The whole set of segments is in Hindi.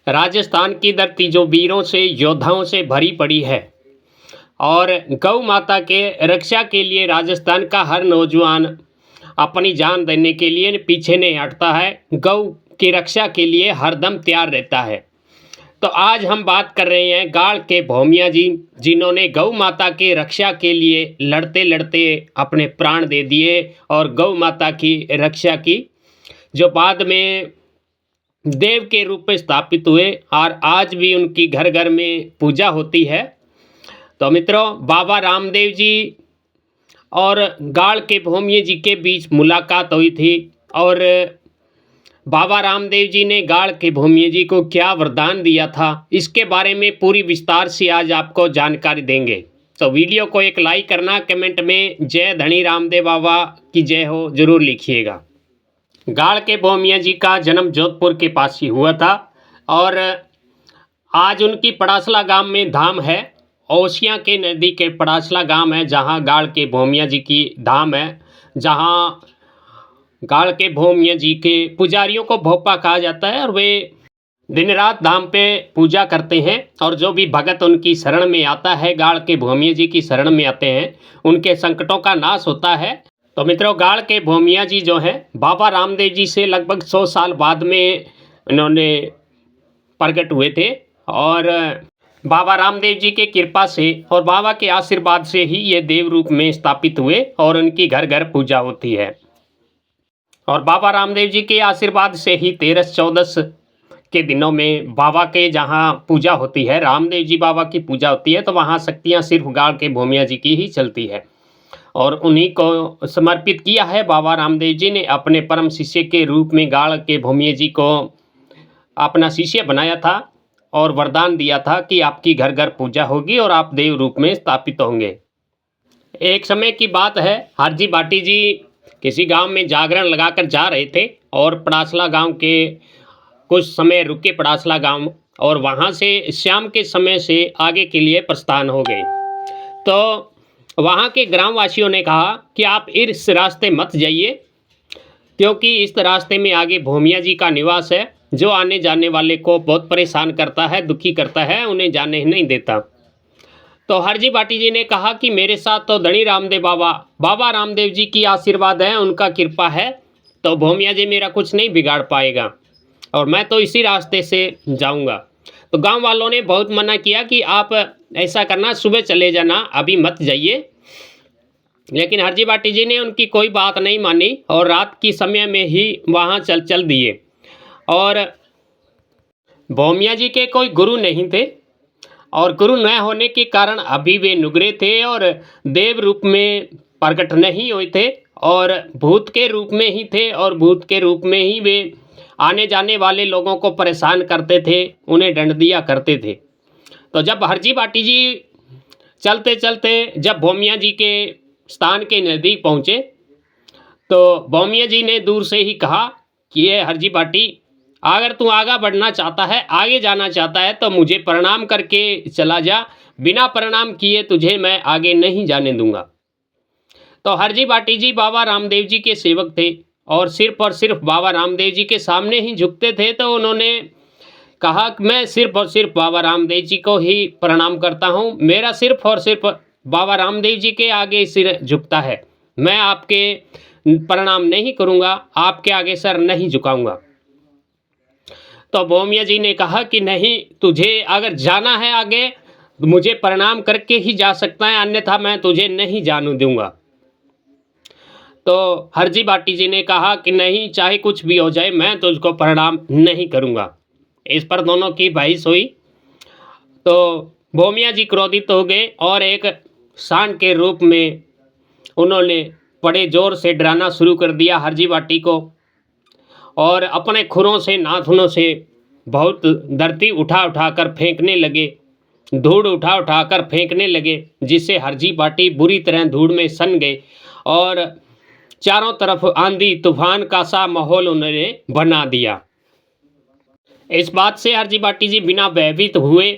राजस्थान की धरती जो वीरों से योद्धाओं से भरी पड़ी है और गौ माता के रक्षा के लिए राजस्थान का हर नौजवान अपनी जान देने के लिए पीछे नहीं हटता है। गौ की रक्षा के लिए हरदम तैयार रहता है। तो आज हम बात कर रहे हैं गाड़ के भोमिया जी, जिन्होंने गौ माता के रक्षा के लिए लड़ते लड़ते अपने प्राण दे दिए और गौ माता की रक्षा की, जो बाद में देव के रूप में स्थापित हुए और आज भी उनकी घर घर में पूजा होती है। तो मित्रों, बाबा रामदेव जी और गाड़ के भोमिये जी के बीच मुलाकात हुई थी और बाबा रामदेव जी ने गाड़ के भोमिये जी को क्या वरदान दिया था, इसके बारे में पूरी विस्तार से आज आपको जानकारी देंगे। तो वीडियो को एक लाइक करना, कमेंट में जय धनी रामदेव बाबा की जय हो जरूर लिखिएगा। गाड़ के भोमिया जी का जन्म जोधपुर के पास ही हुआ था और आज उनकी पड़ासला गांव में धाम है। ओसिया के नज़दीक के पड़ासला गांव है जहां गाड़ के भोमिया जी की धाम है, जहां गाड़ के भोमिया जी के पुजारियों को भोपा कहा जाता है और वे दिन रात धाम पे पूजा करते हैं। और जो भी भगत उनकी शरण में आता है, गाड़ के भोमिया जी की शरण में आते हैं, उनके संकटों का नाश होता है। तो मित्रों, गाड़ के भोमिया जी जो हैं बाबा रामदेव जी से लगभग 100 साल बाद में इन्होंने प्रकट हुए थे और बाबा रामदेव जी के कृपा से और बाबा के आशीर्वाद से ही ये देव रूप में स्थापित हुए और उनकी घर घर पूजा होती है। और बाबा रामदेव जी के आशीर्वाद से ही 13-14 के दिनों में बाबा के जहाँ पूजा होती है, रामदेव जी बाबा की पूजा होती है, तो वहाँ शक्तियाँ सिर्फ गाड़ के भोमिया जी की ही चलती है और उन्हीं को समर्पित किया है। बाबा रामदेव जी ने अपने परम शिष्य के रूप में गाड़ के भोमिया जी को अपना शिष्य बनाया था और वरदान दिया था कि आपकी घर घर पूजा होगी और आप देव रूप में स्थापित होंगे। एक समय की बात है, हरजी बाटी जी किसी गांव में जागरण लगाकर जा रहे थे और पड़ासला गांव के कुछ समय रुके पड़ासला गांव और वहां से शाम के समय से आगे के लिए प्रस्थान हो गए। तो वहाँ के ग्रामवासियों ने कहा कि आप इस रास्ते मत जाइए, क्योंकि इस रास्ते में आगे भोमिया जी का निवास है, जो आने जाने वाले को बहुत परेशान करता है, दुखी करता है, उन्हें जाने नहीं देता। तो हरजी बाटी जी ने कहा कि मेरे साथ तो धनी रामदेव बाबा रामदेव जी की आशीर्वाद है, उनका कृपा है, तो भोमिया जी मेरा कुछ नहीं बिगाड़ पाएगा और मैं तो इसी रास्ते से जाऊंगा। तो गांव वालों ने बहुत मना किया कि आप ऐसा करना, सुबह चले जाना, अभी मत जाइए। लेकिन हरजी बाटी जी ने उनकी कोई बात नहीं मानी और रात की समय में ही वहाँ चल दिए। और भोमिया जी के कोई गुरु नहीं थे और गुरु न होने के कारण अभी वे नुगरे थे और देव रूप में प्रकट नहीं हुए थे और भूत के रूप में ही थे और भूत के रूप में ही वे आने जाने वाले लोगों को परेशान करते थे, उन्हें दंड दिया करते थे। तो जब हरजी बाटी जी चलते चलते जब भोमिया जी के स्थान के नज़दीक पहुँचे तो भोमिया जी ने दूर से ही कहा कि ये हरजी बाटी, अगर तू आगे बढ़ना चाहता है, आगे जाना चाहता है, तो मुझे प्रणाम करके चला जा, बिना प्रणाम किए तुझे मैं आगे नहीं जाने दूंगा। तो हरजी बाटी जी बाबा रामदेव जी के सेवक थे और सिर्फ बाबा रामदेव जी के सामने ही झुकते थे। तो उन्होंने कहा कि मैं सिर्फ और सिर्फ बाबा रामदेव जी को ही प्रणाम करता हूँ, मेरा सिर्फ और सिर्फ बाबा रामदेव जी के आगे सिर झुकता है, मैं आपके प्रणाम नहीं करूँगा, आपके आगे सर नहीं झुकाऊँगा। तो भोमिया जी ने कहा कि नहीं, तुझे अगर जाना है आगे मुझे प्रणाम करके ही जा सकता है, अन्यथा मैं तुझे नहीं जाने दूंगा। तो हरजी बाटी जी ने कहा कि नहीं, चाहे कुछ भी हो जाए, मैं तुझको प्रणाम नहीं करूंगा। इस पर दोनों की बहस हुई। तो भोमिया जी क्रोधित हो गए और एक सांड के रूप में उन्होंने बड़े जोर से डराना शुरू कर दिया हरजी बाटी को और अपने खुरों से, नाखूनों से बहुत धरती उठा कर फेंकने लगे, धूड़ उठा कर फेंकने लगे, जिससे हरजी बाटी बुरी तरह धूड़ में सन गए और चारों तरफ आंधी तूफान का सा माहौल उन्होंने बना दिया। इस बात से हरजी बाटी जी बिना भयभीत हुए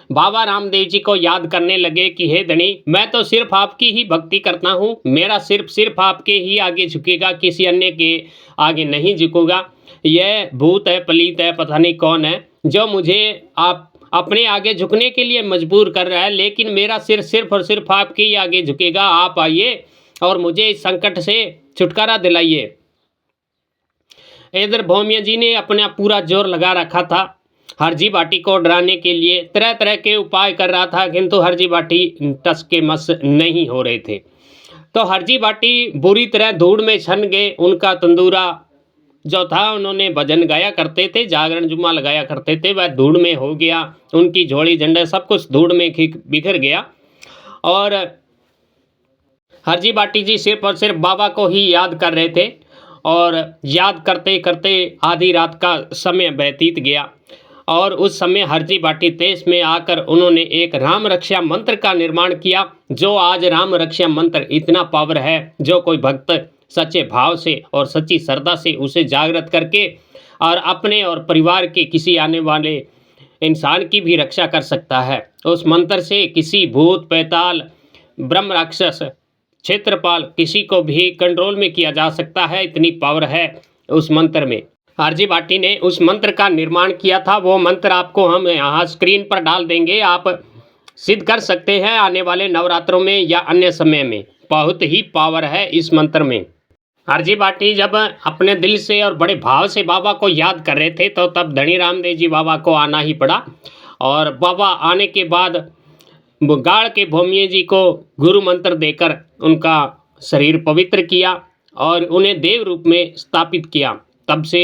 बाबा रामदेव जी को याद करने लगे कि हे धनी, मैं तो सिर्फ आपकी ही भक्ति करता हूँ, मेरा सिर्फ आपके ही आगे झुकेगा, किसी अन्य के आगे नहीं झुकूंगा। यह भूत है, पलीत है, पता नहीं कौन है, जो मुझे आप अपने आगे झुकने के लिए मजबूर कर रहा है, लेकिन मेरा सिर सिर्फ और सिर्फ आपके ही आगे झुकेगा। आप आइए और मुझे इस संकट से छुटकारा दिलाइए। इधर भौमिया जी ने अपना पूरा जोर लगा रखा था हरजी बाटी को डराने के लिए, तरह तरह के उपाय कर रहा था, किंतु हरजी बाटी टस के मस नहीं हो रहे थे। तो हरजी बाटी बुरी तरह धूड़ में छन गए। उनका तंदूरा जो था, उन्होंने भजन गाया करते थे, जागरण जुम्मा लगाया करते थे, वह धूड़ में हो गया। उनकी झोली झंडा सब कुछ धूड़ में बिखर गया। और हरजी बाटी जी सिर्फ और सिर्फ बाबा को ही याद कर रहे थे, और याद करते करते आधी रात का समय व्यतीत गया। और उस समय हरजी बाटी देश में आकर उन्होंने एक राम रक्षा मंत्र का निर्माण किया, जो आज राम रक्षा मंत्र इतना पावर है, जो कोई भक्त सच्चे भाव से और सच्ची श्रद्धा से उसे जागृत करके और अपने और परिवार के किसी आने वाले इंसान की भी रक्षा कर सकता है। उस मंत्र से किसी भूत पैताल ब्रह्म राक्षस क्षेत्रपाल किसी को भी कंट्रोल में किया जा सकता है, इतनी पावर है उस मंत्र में। हरजी बाटी ने उस मंत्र का निर्माण किया था। वो मंत्र आपको हम यहाँ स्क्रीन पर डाल देंगे, आप सिद्ध कर सकते हैं आने वाले नवरात्रों में या अन्य समय में। बहुत ही पावर है इस मंत्र में। हरजी बाटी जब अपने दिल से और बड़े भाव से बाबा को याद कर रहे थे, तो तब धनी रामदेव जी बाबा को आना ही पड़ा। और बाबा आने के बाद गाड़ के भौमिया जी को गुरु मंत्र देकर उनका शरीर पवित्र किया और उन्हें देव रूप में स्थापित किया। तब से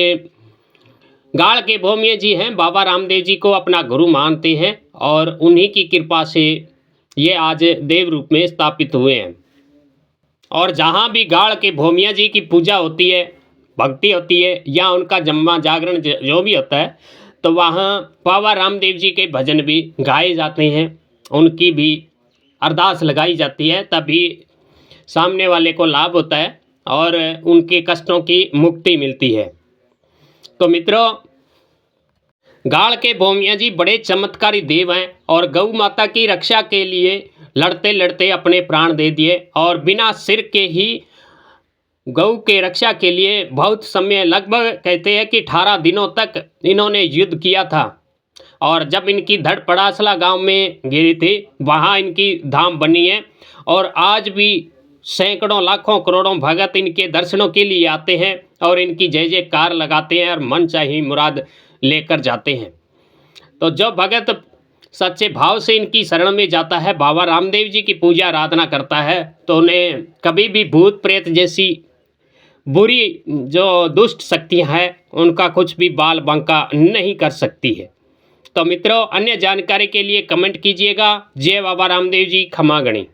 गाड़ के भौमिया जी हैं, बाबा रामदेव जी को अपना गुरु मानते हैं, और उन्हीं की कृपा से ये आज देव रूप में स्थापित हुए हैं। और जहाँ भी गाड़ के भौमिया जी की पूजा होती है, भक्ति होती है, या उनका जम्मा जागरण जो भी होता है, तो वहाँ बाबा रामदेव जी के भजन भी गाए जाते हैं, उनकी भी अरदास लगाई जाती है, तभी सामने वाले को लाभ होता है और उनके कष्टों की मुक्ति मिलती है। तो मित्रों, गाड़ के भौमिया जी बड़े चमत्कारी देव हैं, और गौ माता की रक्षा के लिए लड़ते लड़ते अपने प्राण दे दिए, और बिना सिर के ही गौ के रक्षा के लिए बहुत समय, लगभग कहते हैं कि 18 दिनों तक इन्होंने युद्ध किया था। और जब इनकी धड़ पड़ासला गांव में गिरी थी, वहां इनकी धाम बनी है, और आज भी सैकड़ों लाखों करोड़ों भगत इनके दर्शनों के लिए आते हैं और इनकी जय जयकार लगाते हैं और मन चाही मुराद लेकर जाते हैं। तो जो भगत सच्चे भाव से इनकी शरण में जाता है, बाबा रामदेव जी की पूजा आराधना करता है, तो उन्हें कभी भी भूत प्रेत जैसी बुरी जो दुष्ट शक्तियाँ हैं, उनका कुछ भी बाल बांका नहीं कर सकती है। तो मित्रों, अन्य जानकारी के लिए कमेंट कीजिएगा। जय बाबा रामदेव जी, खमा गणी।